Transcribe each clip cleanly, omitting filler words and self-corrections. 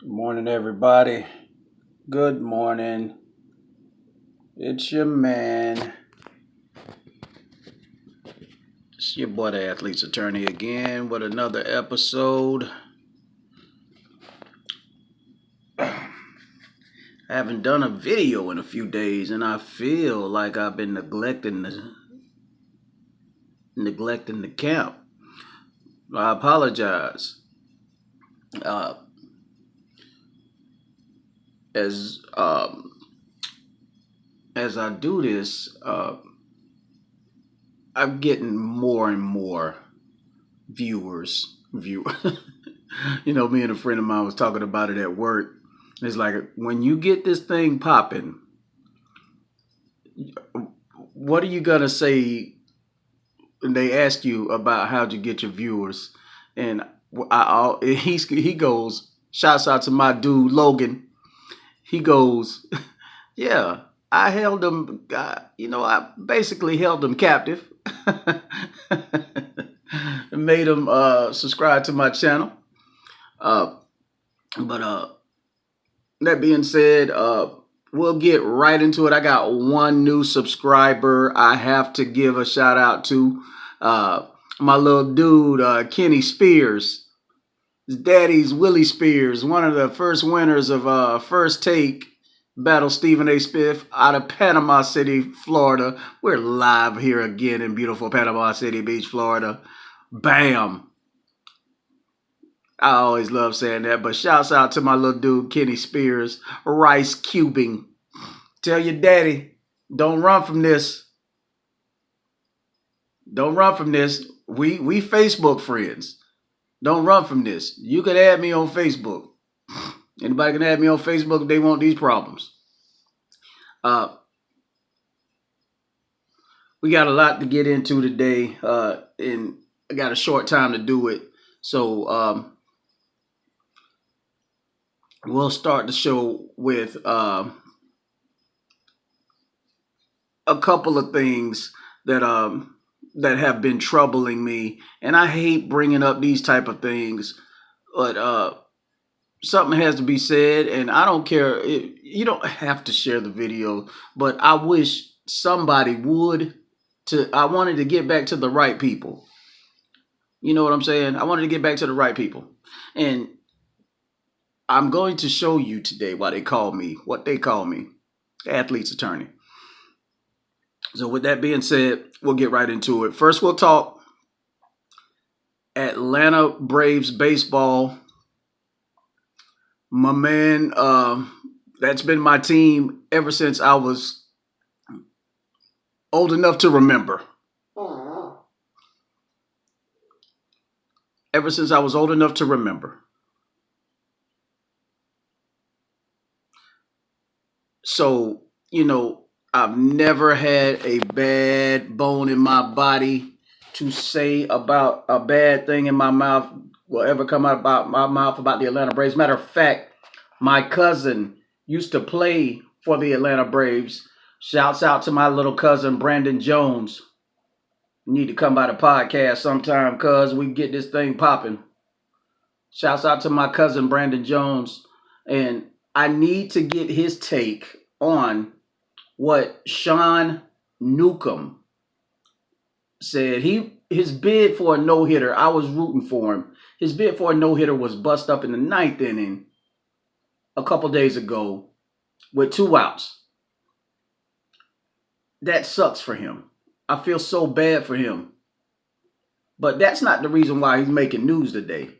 Good morning, everybody. Good morning. It's your man. It's your boy, the Athlete's Attorney, again with another episode. I haven't done a video in a few days, and I feel like I've been neglecting the camp. I apologize. Uh, as as I do this, I'm getting more and more viewers. Me and a friend of mine was talking about it at work. It's like when you get this thing popping, what are you gonna say when they ask you about how'd you get your viewers? And he goes, shouts out to my dude Logan. He goes, yeah, I held them. I basically held them captive. Made them subscribe to my channel. But that being said, we'll get right into it. I got one new subscriber I have to give a shout out to. My little dude, Kenny Spears. His daddy's Willie Spears, one of the first winners of First Take Battle Stephen A. Smith out of Panama City, Florida. We're live here again in beautiful Panama City Beach, Florida. Bam! I always love saying that, but shouts out to my little dude, Kenny Spears, rice cubing. Tell your daddy, don't run from this. Don't run from this. We Facebook friends. Don't run from this. You can add me on Facebook. Anybody can add me on Facebook if they want these problems. We got a lot to get into today, and I got a short time to do it. So we'll start the show with a couple of things that have been troubling me, and I hate bringing up these type of things, but something has to be said, and I don't care. You don't have to share the video, but I wish somebody would. I wanted to get back to the right people. You know what I'm saying? I wanted to get back to the right people, and I'm going to show you today what they call me, Athlete's Attorney. So with that being said, we'll get right into it. First, we'll talk Atlanta Braves baseball. My man, that's been my team ever since I was old enough to remember. Ever since I was old enough to remember. So, I've never had a bad bone in my body to say about a bad thing in my mouth will ever come out about my mouth about the Atlanta Braves. Matter of fact, my cousin used to play for the Atlanta Braves. Shouts out to my little cousin, Brandon Jones. You need to come by the podcast sometime, cuz we get this thing popping. Shouts out to my cousin, Brandon Jones. And I need to get his take on what Sean NEWCOMB said. His bid for a no-hitter, I was rooting for him. His bid for a no-hitter was bust up in the ninth inning a couple days ago with 2 outs. That sucks for him. I feel so bad for him. But that's not the reason why he's making news today.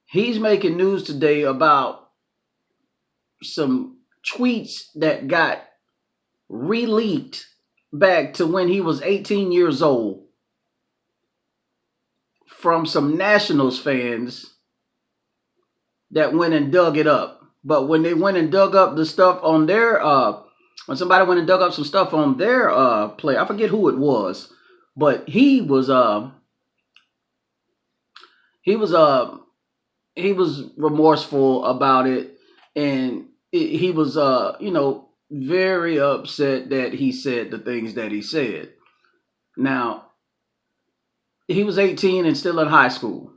He's making news today about some tweets that got re-leaked back to when he was 18 years old from some Nationals fans that went and dug it up. But when they went and dug up the stuff on their when somebody went and dug up some stuff on their play, I forget who it was, but he was remorseful about it, and he was very upset that he said the things that he said. Now, he was 18 and still in high school.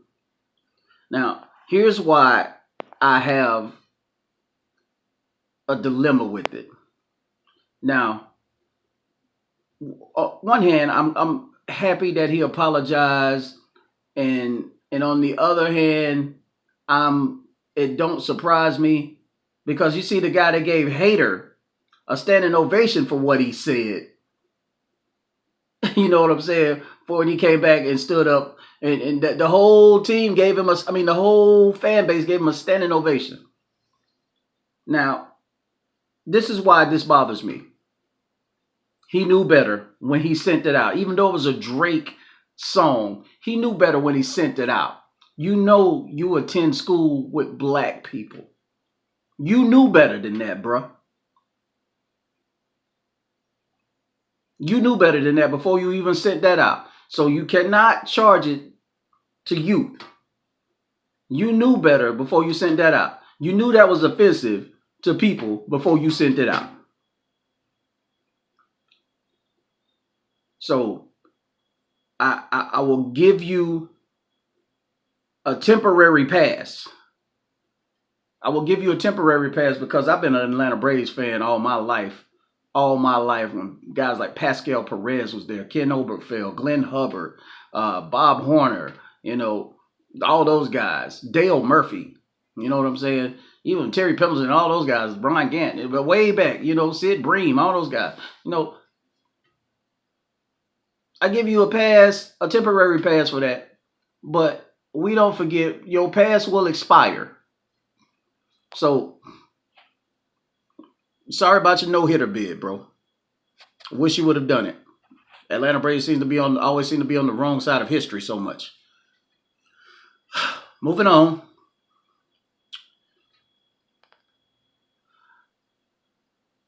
Now, here's why I have a dilemma with it. Now, on one hand, I'm happy that he apologized, and on the other hand, I'm it don't surprise me because you see the guy that gave HITTER a standing ovation for what he said. You know what I'm saying? For when he came back and stood up, and the whole team gave him the whole fan base gave him a standing ovation. Now, this is why this bothers me. He knew better when he sent it out. Even though it was a Drake song, he knew better when he sent it out. You know you attend school with black people. You knew better than that, bruh. You knew better than that before you even sent that out. So you cannot charge it to youth. You knew better before you sent that out. You knew that was offensive to people before you sent it out. So I will give you a temporary pass. I will give you a temporary pass because I've been an Atlanta Braves fan all my life. All my life, when guys like Pascal Perez was there, Ken Oberfeld, Glenn Hubbard, Bob Horner, all those guys, Dale Murphy, you know what I'm saying? Even Terry Pendleton, all those guys, Brian Gant, but way back, Sid Bream, all those guys. I give you a pass, a temporary pass for that, but we don't forget your pass will expire. So, sorry about your no-hitter bid, bro. Wish you would have done it. Atlanta Braves always seem to be on the wrong side of history so much. Moving on.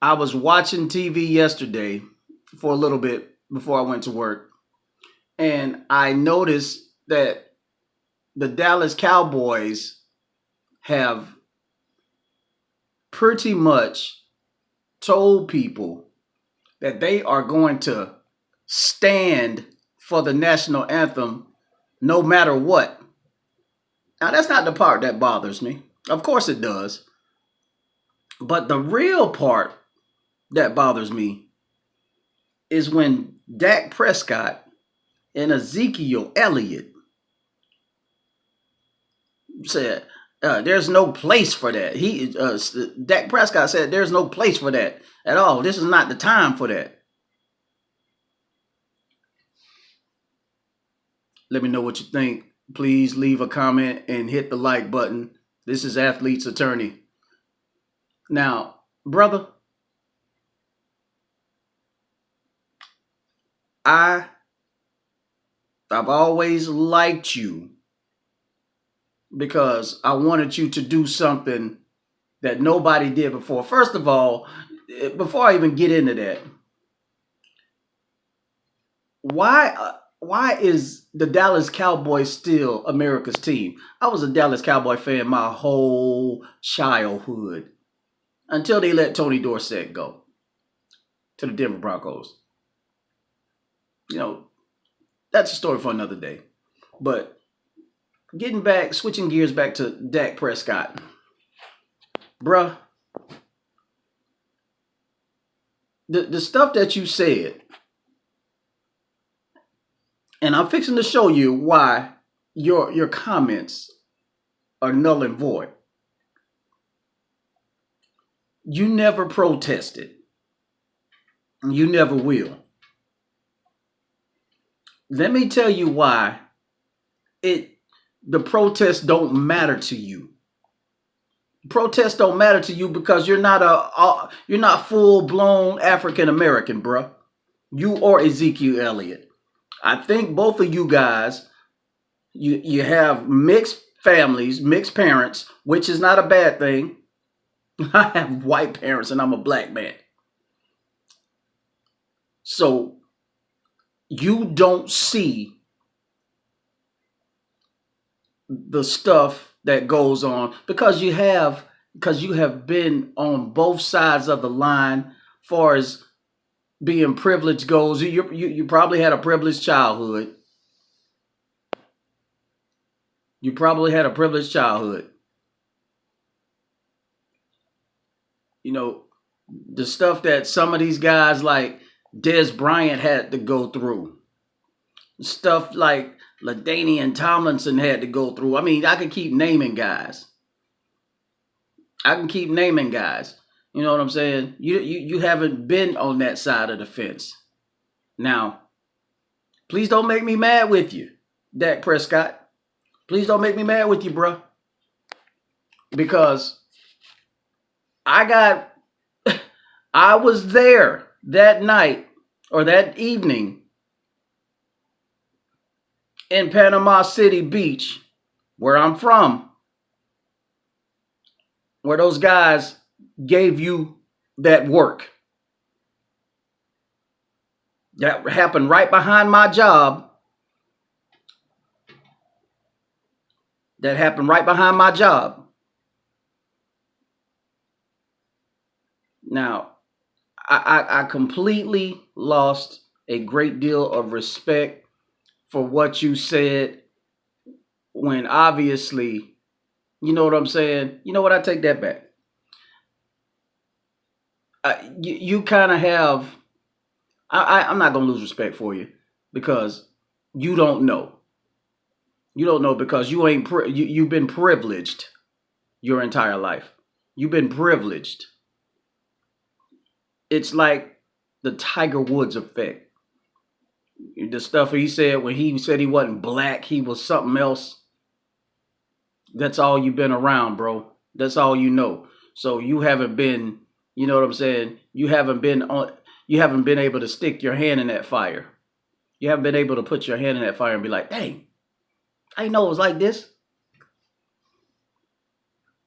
I was watching TV yesterday for a little bit before I went to work, and I noticed that the Dallas Cowboys have pretty much told people that they are going to stand for the national anthem no matter what. Now, that's not the part that bothers me. Of course it does. But the real part that bothers me is when Dak Prescott and Ezekiel Elliott said, there's no place for that. Dak Prescott said there's no place for that at all. This is not the time for that. Let me know what you think. Please leave a comment and hit the like button. This is Athlete's Attorney. Now, brother, I've always liked you because I wanted you to do something that nobody did before. First of all, before I even get into that, why is the Dallas Cowboys still America's team? I was a Dallas Cowboy fan my whole childhood until they let Tony Dorsett go to the Denver Broncos. That's a story for another day. But switching gears back to Dak Prescott. Bruh, the stuff that you said, and I'm fixing to show you why your comments are null and void. You never protested. You never will. Let me tell you why the protests don't matter to you. Protests don't matter to you because you're not full-blown African American, bruh. You are Ezekiel Elliott. I think both of you guys, you have mixed families, mixed parents, which is not a bad thing. I have white parents and I'm a black man. So you don't see the stuff that goes on because you have been on both sides of the line far as being privileged goes. You probably had a privileged childhood. You probably had a privileged childhood. You know, the stuff that some of these guys like Des Bryant had to go through, stuff like LaDainian Tomlinson had to go through. I mean, I could keep naming guys. I can keep naming guys. You know what I'm saying? You haven't been on that side of the fence. Now, please don't make me mad with you, Dak Prescott. Please don't make me mad with you, bro. Because I I was there that night or that evening in Panama City Beach, where I'm from, where those guys gave you that work. That happened right behind my job. That happened right behind my job. Now, I completely lost a great deal of respect for what you said when obviously, you know what I'm saying? You know what? I take that back. You kind of have, I'm not going to lose respect for you because you don't know. You don't know because you ain't, you've been privileged your entire life. You've been privileged. It's like the Tiger Woods effect. The stuff he said when he said he wasn't black, he was something else. That's all you've been around, bro. That's all you know. So you haven't been, you know what I'm saying? You haven't been able to stick your hand in that fire. You haven't been able to put your hand in that fire and be like, dang, I didn't know it was like this.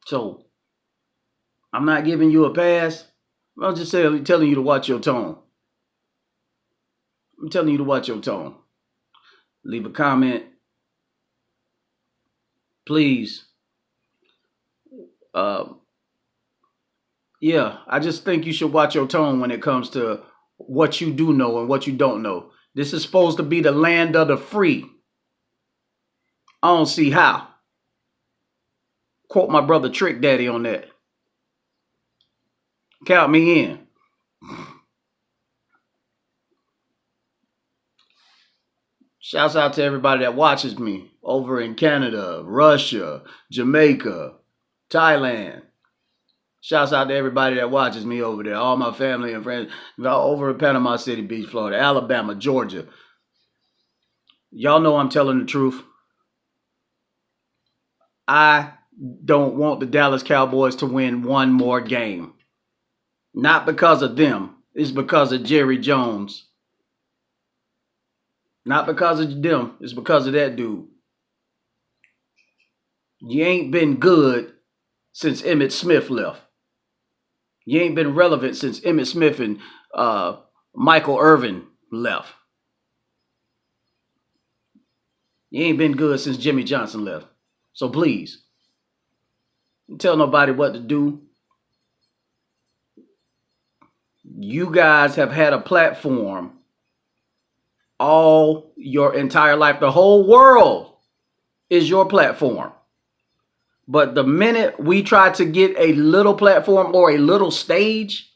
So I'm not giving you a pass. I'm just telling you to watch your tone. I'm telling you to watch your tone. Leave a comment. Please. Yeah, I just think you should watch your tone when it comes to what you do know and what you don't know. This is supposed to be the land of the free. I don't see how. Quote my brother Trick Daddy on that. Count me in. Shouts out to everybody that watches me over in Canada, Russia, Jamaica, Thailand. Shouts out to everybody that watches me over there. All my family and friends over in Panama City Beach, Florida, Alabama, Georgia. Y'all know I'm telling the truth. I don't want the Dallas Cowboys to win one more game. Not because of them. It's because of Jerry Jones. Not because of them. It's because of that dude. You ain't been good since Emmitt Smith left. You ain't been relevant since Emmitt Smith and Michael Irvin left. You ain't been good since Jimmy Johnson left. So please, don't tell nobody what to do. You guys have had a platform all your entire life. The whole world is your platform. But the minute we try to get a little platform or a little stage,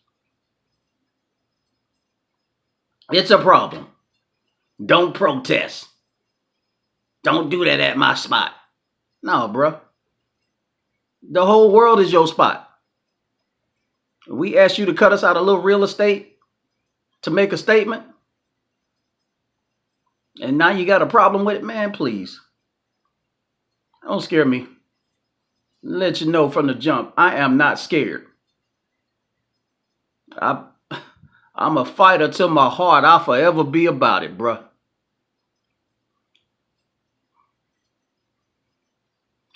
it's a problem. Don't protest. Don't do that at my spot. No, bro. The whole world is your spot. We asked you to cut us out a little real estate to make a statement. And now you got a problem with it, man, please. Don't scare me. Let you know from the jump, I am not scared. I'm a fighter to my heart. I'll forever be about it, bruh.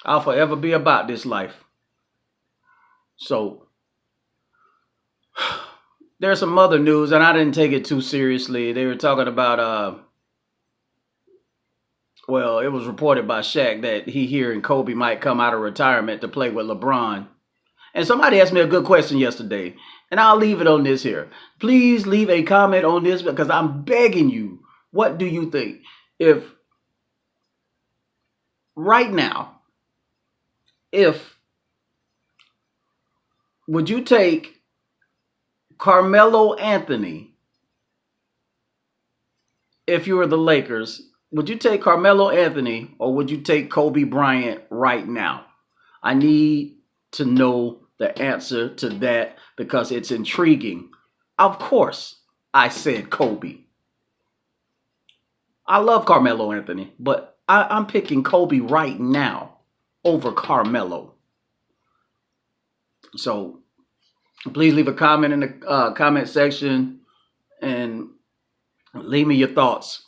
I'll forever be about this life. So, there's some other news, and I didn't take it too seriously. They were talking about, well, it was reported by Shaq that he hearing Kobe might come out of retirement to play with LeBron. And somebody asked me a good question yesterday, and I'll leave it on this here. Please leave a comment on this because I'm begging you. What do you think? If right now, if would you take Carmelo Anthony if you were the Lakers? Would you take Carmelo Anthony or would you take Kobe Bryant right now? I need to know the answer to that because it's intriguing. Of course, I said Kobe. I love Carmelo Anthony, but I'm picking Kobe right now over Carmelo. So please leave a comment in the comment section and leave me your thoughts.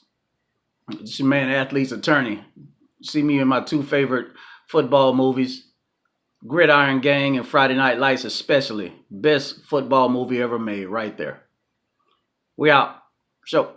It's your man, Athlete's Attorney. See me in my two favorite football movies, Gridiron Gang and Friday Night Lights, especially. Best football movie ever made, right there. We out. Show.